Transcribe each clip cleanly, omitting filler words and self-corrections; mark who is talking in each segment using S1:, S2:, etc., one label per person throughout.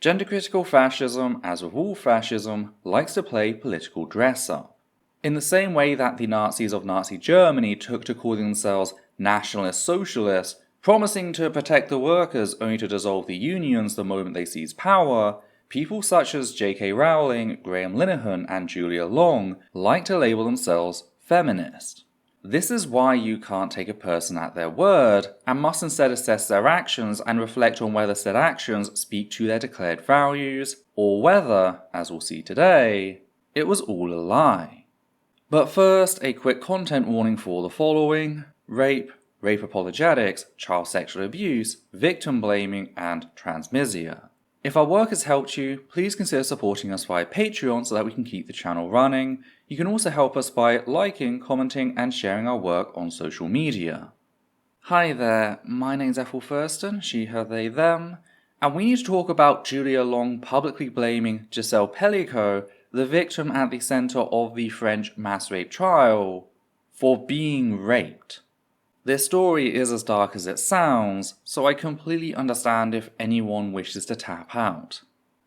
S1: Gender-critical fascism, as with all fascism, likes to play political dress-up. In the same way that the Nazis of Nazi Germany took to calling themselves nationalist socialists, promising to protect the workers only to dissolve the unions the moment they seized power, people such as J.K. Rowling, Graham Linehan, and Julia Long like to label themselves feminist. This is why you can't take a person at their word, and must instead assess their actions and reflect on whether said actions speak to their declared values, or whether, as we'll see today, it was all a lie. But first, a quick content warning for the following: rape, rape apologetics, child sexual abuse, victim blaming, and transmisia. If our work has helped you, please consider supporting us via Patreon so that we can keep the channel running. You can also help us by liking, commenting, and sharing our work on social media. Hi there, my name's Ethel Thurston, she, her, they, them, and we need to talk about Julia Long publicly blaming Gisele Pelicot, the victim at the centre of the French mass rape trial, for being raped. This story is as dark as it sounds, so I completely understand if anyone wishes to tap out.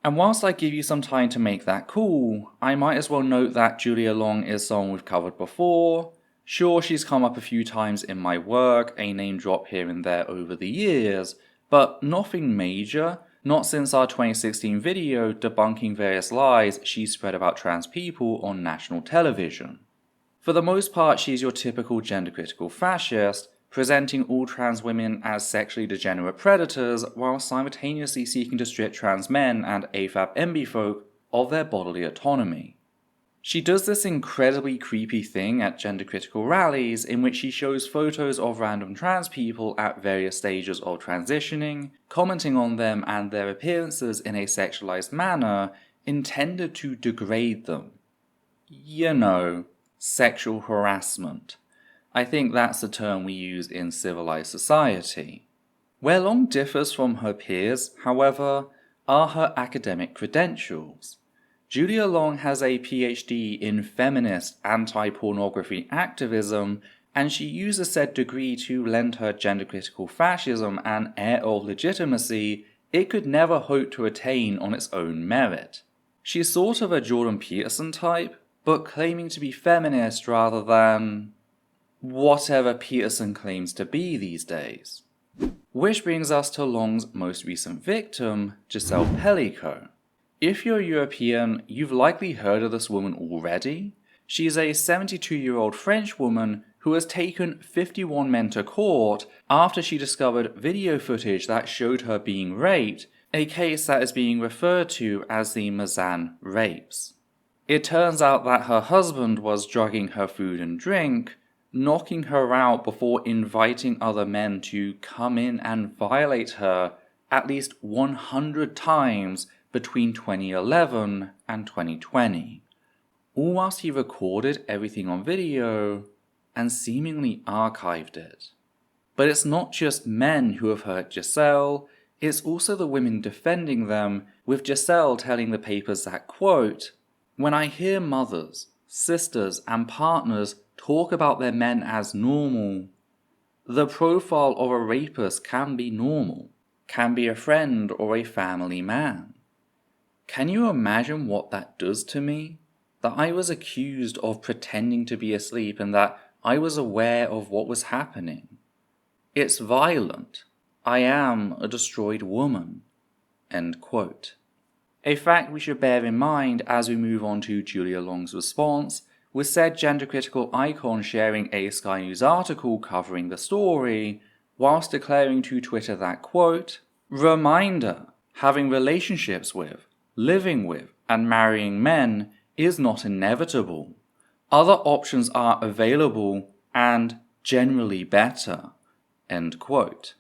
S1: And whilst I give you some time to make that call, I might as well note that Julia Long is someone we've covered before. Sure, she's come up a few times in my work, a name drop here and there over the years, but nothing major, not since our 2016 video debunking various lies she spread about trans people on national television. For the most part, she's your typical gender-critical fascist, presenting all trans women as sexually degenerate predators while simultaneously seeking to strip trans men and AFAB MB folk of their bodily autonomy. She does this incredibly creepy thing at gender-critical rallies in which she shows photos of random trans people at various stages of transitioning, commenting on them and their appearances in a sexualized manner intended to degrade them. You know, sexual harassment. I think that's the term we use in civilized society. Where Long differs from her peers, however, are her academic credentials. Julia Long has a PhD in feminist anti-pornography activism, and she uses said degree to lend her gender-critical fascism an air of legitimacy it could never hope to attain on its own merit. She's sort of a Jordan Peterson type, but claiming to be feminist rather than whatever Peterson claims to be these days. Which brings us to Long's most recent victim, Gisele Pelicot. If you're European, you've likely heard of this woman already. She's a 72-year-old French woman who has taken 51 men to court after she discovered video footage that showed her being raped, a case that is being referred to as the Mazan rapes. It turns out that her husband was drugging her food and drink, knocking her out before inviting other men to come in and violate her at least 100 times between 2011 and 2020. All whilst he recorded everything on video and seemingly archived it. But it's not just men who have hurt Gisele, it's also the women defending them, with Gisele telling the papers that, quote, "When I hear mothers, sisters, and partners talk about their men as normal, the profile of a rapist can be normal, can be a friend or a family man. Can you imagine what that does to me? That I was accused of pretending to be asleep and that I was aware of what was happening. It's violent. I am a destroyed woman." End quote. A fact we should bear in mind as we move on to Julia Long's response, with said gender-critical icon sharing a Sky News article covering the story, whilst declaring to Twitter that, quote, "Reminder, having relationships with, living with, and marrying men is not inevitable. Other options are available and generally better." End quote.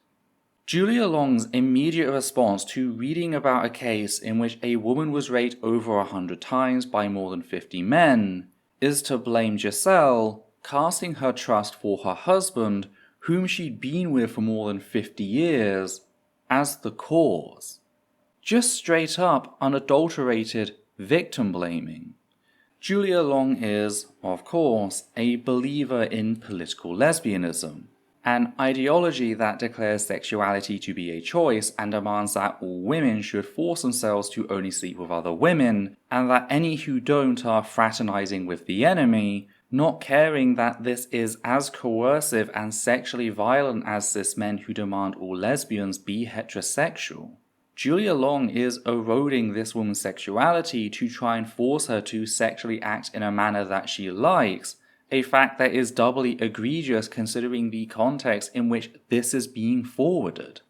S1: Julia Long's immediate response to reading about a case in which a woman was raped over 100 times by more than 50 men is to blame Gisele, casting her trust for her husband, whom she'd been with for more than 50 years, as the cause. Just straight up, unadulterated victim blaming. Julia Long is, of course, a believer in political lesbianism, an ideology that declares sexuality to be a choice and demands that all women should force themselves to only sleep with other women, and that any who don't are fraternizing with the enemy, not caring that this is as coercive and sexually violent as cis men who demand all lesbians be heterosexual. Julia Long is eroding this woman's sexuality to try and force her to sexually act in a manner that she likes, a fact that is doubly egregious considering the context in which this is being forwarded.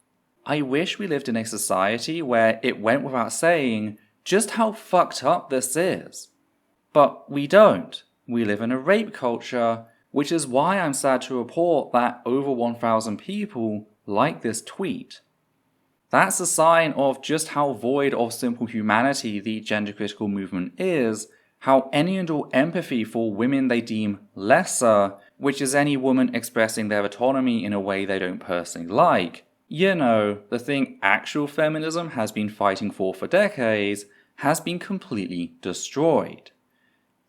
S1: I wish we lived in a society where it went without saying just how fucked up this is. But we don't. We live in a rape culture, which is why I'm sad to report that over 1,000 people like this tweet. That's a sign of just how void of simple humanity the gender critical movement is, how any and all empathy for women they deem lesser, which is any woman expressing their autonomy in a way they don't personally like, the thing actual feminism has been fighting for decades, has been completely destroyed.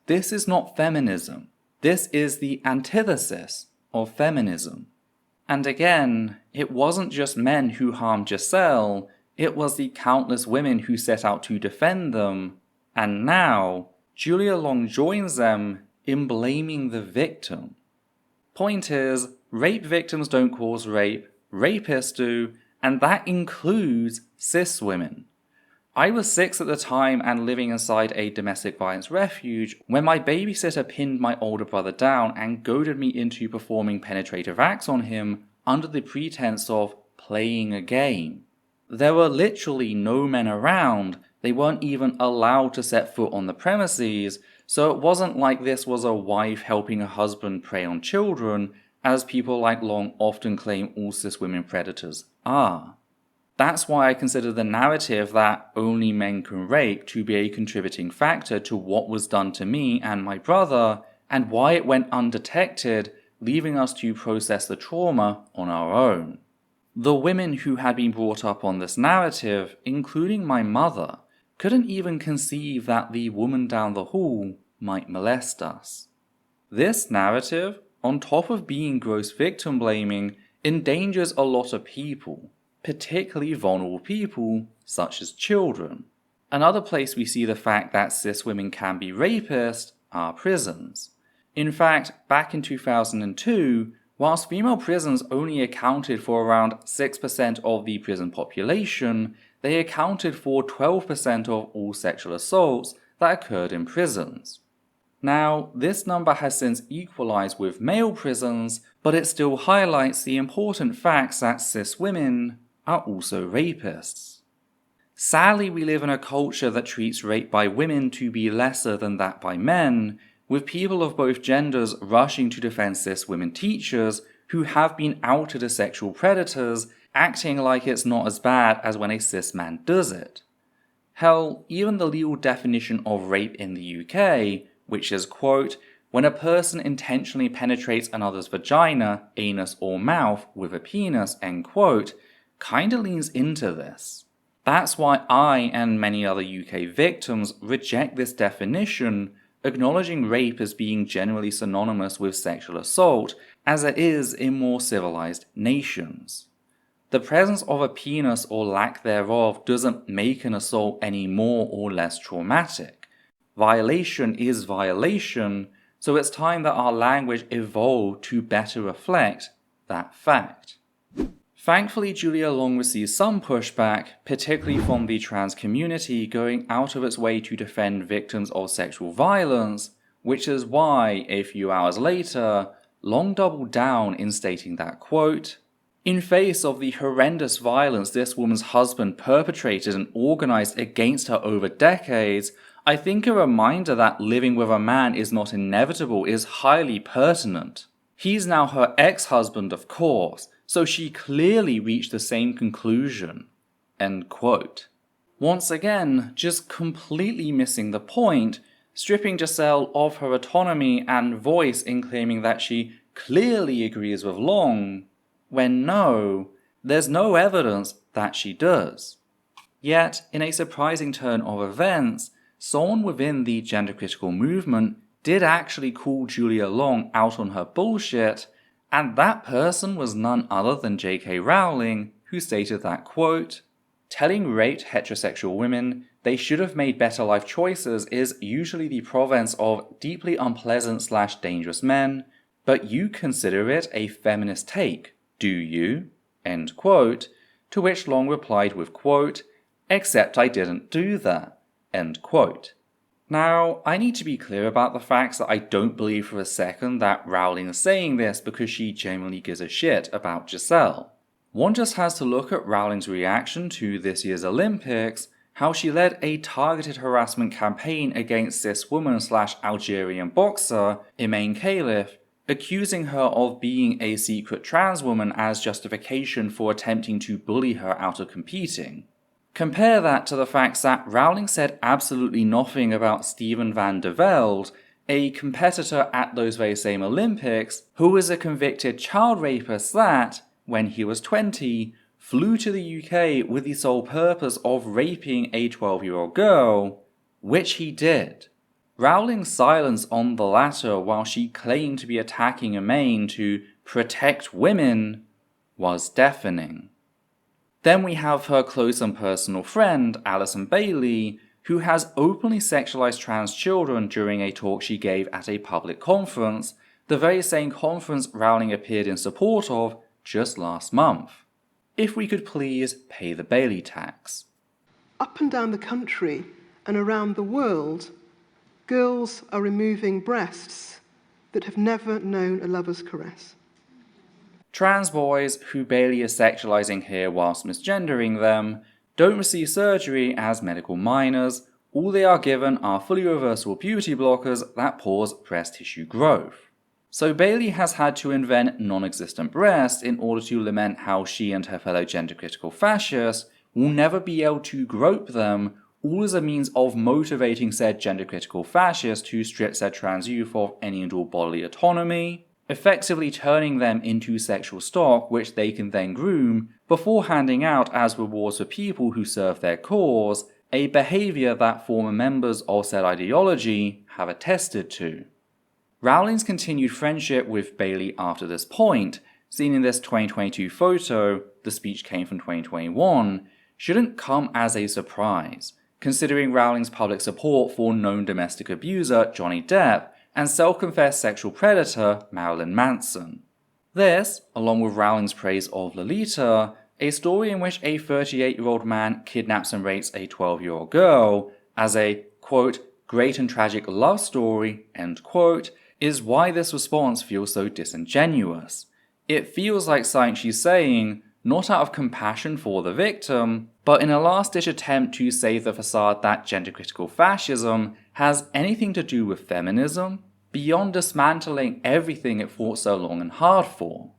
S1: This is not feminism. This is the antithesis of feminism. And again, it wasn't just men who harmed Gisele, it was the countless women who set out to defend them, and now, Julia Long joins them in blaming the victim. Point is, rape victims don't cause rape, rapists do, and that includes cis women. I was 6 at the time and living inside a domestic violence refuge when my babysitter pinned my older brother down and goaded me into performing penetrative acts on him under the pretense of playing a game. There were literally no men around, they weren't even allowed to set foot on the premises, so it wasn't like this was a wife helping a husband prey on children, as people like Long often claim all cis women predators are. That's why I consider the narrative that only men can rape to be a contributing factor to what was done to me and my brother, and why it went undetected, leaving us to process the trauma on our own. The women who had been brought up on this narrative, including my mother, couldn't even conceive that the woman down the hall might molest us. This narrative, on top of being gross victim blaming, endangers a lot of people, particularly vulnerable people such as children. Another place we see the fact that cis women can be rapists are prisons. In fact, back in 2002, whilst female prisons only accounted for around 6% of the prison population, they accounted for 12% of all sexual assaults that occurred in prisons. Now, this number has since equalized with male prisons, but it still highlights the important facts that cis women are also rapists. Sadly, we live in a culture that treats rape by women to be lesser than that by men, with people of both genders rushing to defend cis women teachers who have been outed as sexual predators, acting like it's not as bad as when a cis man does it. Hell, even the legal definition of rape in the UK, which is, quote, when a person intentionally penetrates another's vagina, anus or mouth with a penis, end quote, kinda leans into this. That's why I and many other UK victims reject this definition, acknowledging rape as being generally synonymous with sexual assault, as it is in more civilized nations. The presence of a penis or lack thereof doesn't make an assault any more or less traumatic. Violation is violation, so it's time that our language evolved to better reflect that fact. Thankfully, Julia Long received some pushback, particularly from the trans community going out of its way to defend victims of sexual violence, which is why, a few hours later, Long doubled down in stating that, quote, in face of the horrendous violence this woman's husband perpetrated and organized against her over decades, I think a reminder that living with a man is not inevitable is highly pertinent. He's now her ex-husband, of course, so she clearly reached the same conclusion. End quote. Once again, just completely missing the point, stripping Gisele of her autonomy and voice in claiming that she clearly agrees with Long, when no, there's no evidence that she does. Yet, in a surprising turn of events, someone within the gender critical movement did actually call Julia Long out on her bullshit, And that person was none other than J.K. Rowling, who stated that, quote, "Telling raped heterosexual women they should have made better life choices is usually the province of deeply unpleasant/dangerous men, but you consider it a feminist take, do you?" End quote, to which Long replied with, quote, "Except I didn't do that." End quote. Now, I need to be clear about the fact that I don't believe for a second that Rowling is saying this because she genuinely gives a shit about Gisele. One just has to look at Rowling's reaction to this year's Olympics, how she led a targeted harassment campaign against cis woman/Algerian boxer Imaine Khalif, accusing her of being a secret trans woman as justification for attempting to bully her out of competing. Compare that to the fact that Rowling said absolutely nothing about Steven van der Velde, a competitor at those very same Olympics, who was a convicted child rapist that, when he was 20, flew to the UK with the sole purpose of raping a 12-year-old girl, which he did. Rowling's silence on the latter while she claimed to be attacking Imaine to protect women was deafening. Then we have her close and personal friend, Alison Bailey, who has openly sexualized trans children during a talk she gave at a public conference, the very same conference Rowling appeared in support of just last month. If we could please pay the Bailey tax.
S2: Up and down the country and around the world, girls are removing breasts that have never known a lover's caress.
S1: Trans boys, who Bailey is sexualizing here whilst misgendering them, don't receive surgery as medical minors. All they are given are fully reversible puberty blockers that pause breast tissue growth. So Bailey has had to invent non-existent breasts in order to lament how she and her fellow gender-critical fascists will never be able to grope them, all as a means of motivating said gender-critical fascists to strip said trans youth of any and all bodily autonomy, effectively turning them into sexual stock which they can then groom before handing out as rewards for people who serve their cause, a behaviour that former members of said ideology have attested to. Rowling's continued friendship with Bailey after this point, seen in this 2022 photo, the speech came from 2021, shouldn't come as a surprise, considering Rowling's public support for known domestic abuser Johnny Depp and self-confessed sexual predator Marilyn Manson. This, along with Rowling's praise of Lolita, a story in which a 38-year-old man kidnaps and rapes a 12-year-old girl, as a, quote, great and tragic love story, end quote, is why this response feels so disingenuous. It feels like something she's saying, not out of compassion for the victim, but in a last-ditch attempt to save the facade that gender-critical fascism has anything to do with feminism, beyond dismantling everything it fought so long and hard for.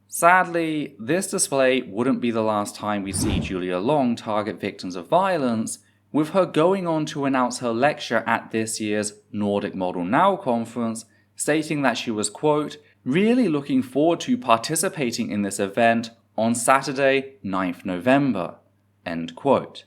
S1: Sadly, this display wouldn't be the last time we see Julia Long target victims of violence, with her going on to announce her lecture at this year's Nordic Model Now conference, stating that she was, quote, really looking forward to participating in this event on Saturday, 9th November, end quote.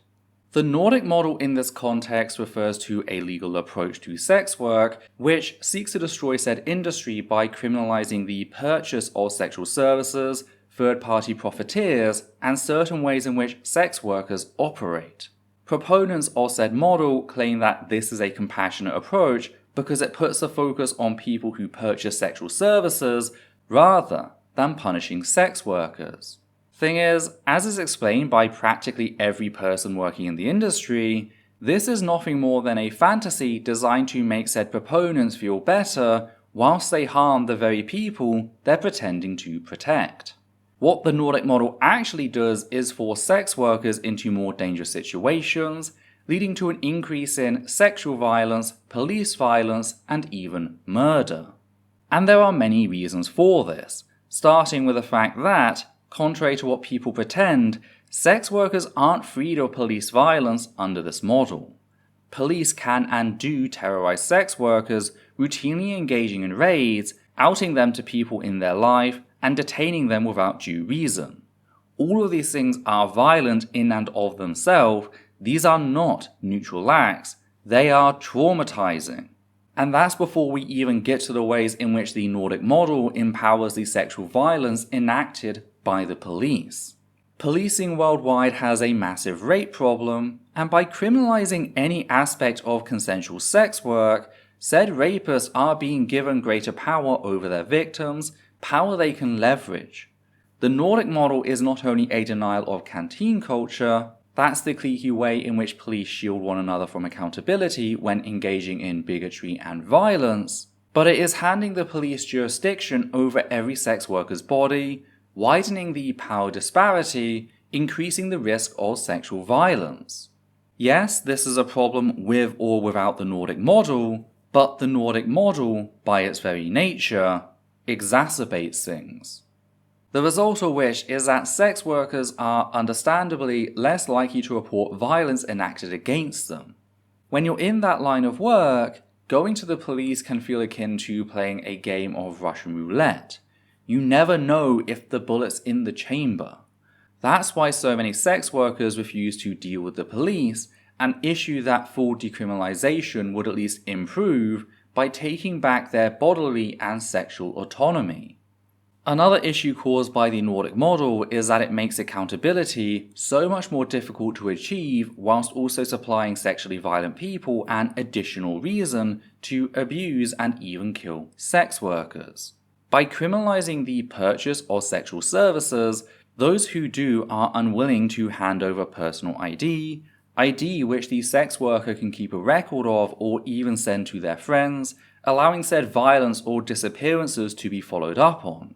S1: The Nordic model in this context refers to a legal approach to sex work, which seeks to destroy said industry by criminalizing the purchase of sexual services, third-party profiteers, and certain ways in which sex workers operate. Proponents of said model claim that this is a compassionate approach because it puts the focus on people who purchase sexual services rather than punishing sex workers. Thing is, as is explained by practically every person working in the industry, this is nothing more than a fantasy designed to make said proponents feel better whilst they harm the very people they're pretending to protect. What the Nordic model actually does is force sex workers into more dangerous situations, leading to an increase in sexual violence, police violence, and even murder. And there are many reasons for this, starting with the fact that, contrary to what people pretend, sex workers aren't freed of police violence under this model. Police can and do terrorize sex workers, routinely engaging in raids, outing them to people in their life, and detaining them without due reason. All of these things are violent in and of themselves. These are not neutral acts, they are traumatizing. And that's before we even get to the ways in which the Nordic model empowers the sexual violence enacted by the police. Policing worldwide has a massive rape problem, and by criminalizing any aspect of consensual sex work, said rapists are being given greater power over their victims, power they can leverage. The Nordic model is not only a denial of canteen culture, that's the cliquey way in which police shield one another from accountability when engaging in bigotry and violence, but it is handing the police jurisdiction over every sex worker's body, widening the power disparity, increasing the risk of sexual violence. Yes, this is a problem with or without the Nordic model, but the Nordic model, by its very nature, exacerbates things. The result of which is that sex workers are understandably less likely to report violence enacted against them. When you're in that line of work, going to the police can feel akin to playing a game of Russian roulette. You never know if the bullet's in the chamber. That's why so many sex workers refuse to deal with the police, an issue that full decriminalization would at least improve by taking back their bodily and sexual autonomy. Another issue caused by the Nordic model is that it makes accountability so much more difficult to achieve whilst also supplying sexually violent people an additional reason to abuse and even kill sex workers. By criminalizing the purchase of sexual services, those who do are unwilling to hand over personal ID which the sex worker can keep a record of or even send to their friends, allowing said violence or disappearances to be followed up on.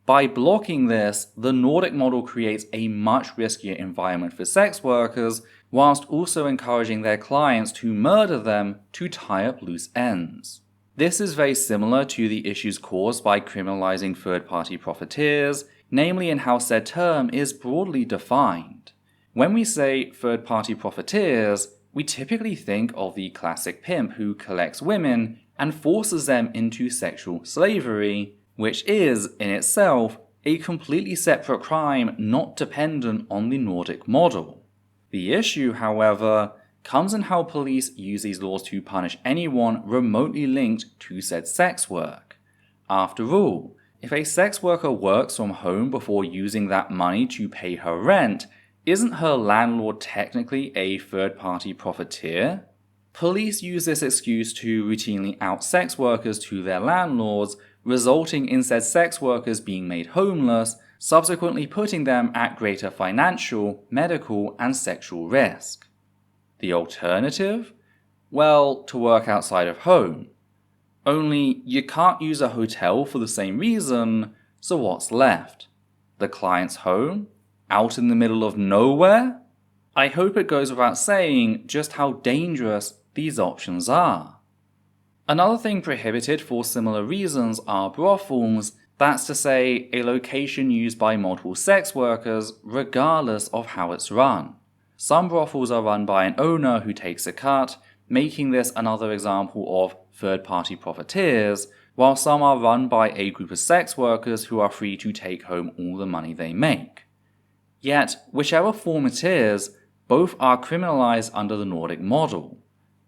S1: By blocking this, the Nordic model creates a much riskier environment for sex workers, whilst also encouraging their clients to murder them to tie up loose ends. This is very similar to the issues caused by criminalizing third-party profiteers, namely in how said term is broadly defined. When we say third-party profiteers, we typically think of the classic pimp who collects women and forces them into sexual slavery, which is, in itself, a completely separate crime not dependent on the Nordic model. The issue, however, comes in how police use these laws to punish anyone remotely linked to said sex work. After all, if a sex worker works from home before using that money to pay her rent, isn't her landlord technically a third-party profiteer? Police use this excuse to routinely out sex workers to their landlords, resulting in said sex workers being made homeless, subsequently putting them at greater financial, medical, and sexual risk. The alternative? Well, to work outside of home. Only you can't use a hotel for the same reason, so what's left? The client's home? Out in the middle of nowhere? I hope it goes without saying just how dangerous these options are. Another thing prohibited for similar reasons are brothels, that's to say, a location used by multiple sex workers regardless of how it's run. Some brothels are run by an owner who takes a cut, making this another example of third-party profiteers, while some are run by a group of sex workers who are free to take home all the money they make. Yet, whichever form it is, both are criminalized under the Nordic model.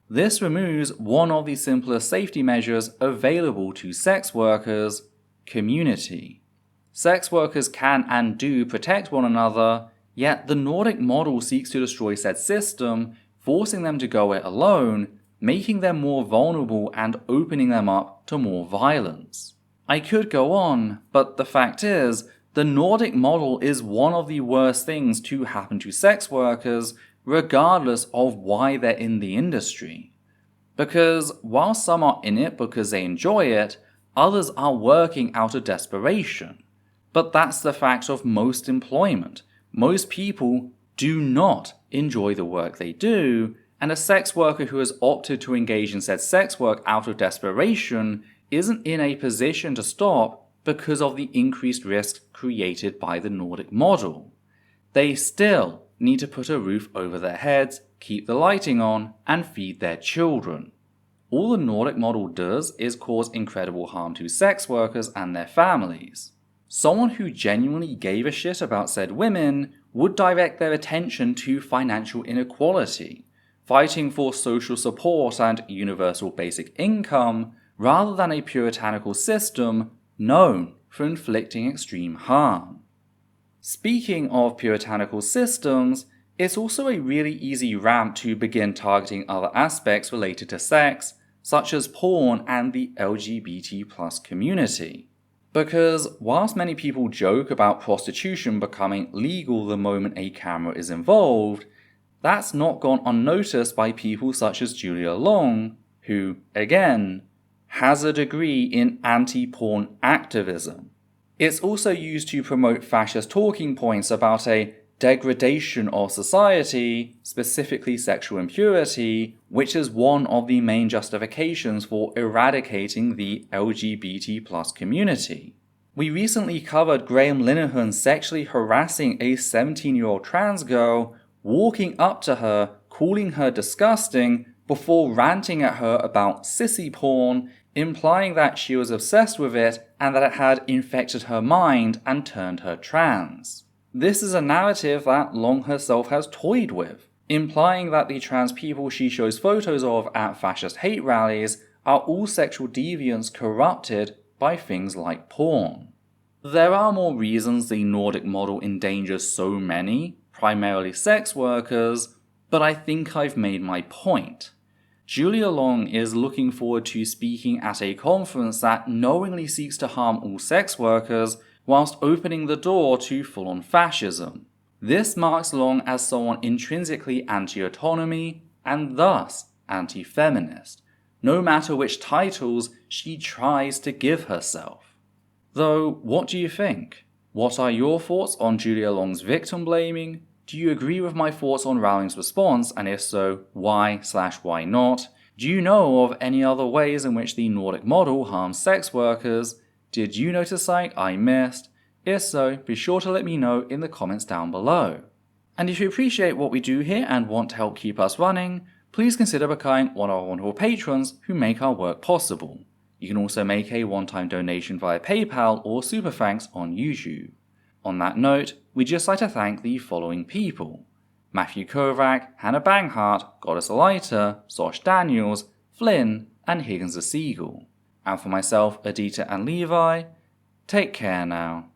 S1: This removes one of the simplest safety measures available to sex workers: community. Sex workers can and do protect one another, yet the Nordic model seeks to destroy said system, forcing them to go it alone, making them more vulnerable and opening them up to more violence. I could go on, but the fact is, the Nordic model is one of the worst things to happen to sex workers, regardless of why they're in the industry. Because while some are in it because they enjoy it, others are working out of desperation. But that's the fact of most employment. Most people do not enjoy the work they do, and a sex worker who has opted to engage in said sex work out of desperation isn't in a position to stop because of the increased risk created by the Nordic model. They still need to put a roof over their heads, keep the lighting on, and feed their children. All the Nordic model does is cause incredible harm to sex workers and their families. Someone who genuinely gave a shit about said women would direct their attention to financial inequality, fighting for social support and universal basic income, rather than a puritanical system known for inflicting extreme harm. Speaking of puritanical systems, it's also a really easy ramp to begin targeting other aspects related to sex, such as porn and the LGBT+ community. Because whilst many people joke about prostitution becoming legal the moment a camera is involved, that's not gone unnoticed by people such as Julia Long, who, again, has a degree in anti-porn activism. It's also used to promote fascist talking points about a degradation of society, specifically sexual impurity, which is one of the main justifications for eradicating the LGBT+ community. We recently covered Graham Linehan sexually harassing a 17-year-old trans girl, walking up to her, calling her disgusting, before ranting at her about sissy porn, implying that she was obsessed with it and that it had infected her mind and turned her trans. This is a narrative that Long herself has toyed with, implying that the trans people she shows photos of at fascist hate rallies are all sexual deviants corrupted by things like porn. There are more reasons the Nordic model endangers so many, primarily sex workers, but I think I've made my point. Julia Long is looking forward to speaking at a conference that knowingly seeks to harm all sex workers whilst opening the door to full-on fascism. This marks Long as someone intrinsically anti-autonomy and thus anti-feminist, no matter which titles she tries to give herself. Though, what do you think? What are your thoughts on Julia Long's victim blaming? Do you agree with my thoughts on Rowling's response, and if so, why/why not? Do you know of any other ways in which the Nordic model harms sex workers? Did you notice something I missed? If so, be sure to let me know in the comments down below. And if you appreciate what we do here and want to help keep us running, please consider becoming one of our wonderful patrons who make our work possible. You can also make a one-time donation via PayPal or Super Thanks on YouTube. On that note, we'd just like to thank the following people: Matthew Kovac, Hannah Banghart, Goddess Alita, Sosh Daniels, Flynn, and Higgins the Seagull. And for myself, Adita and Levi, take care now.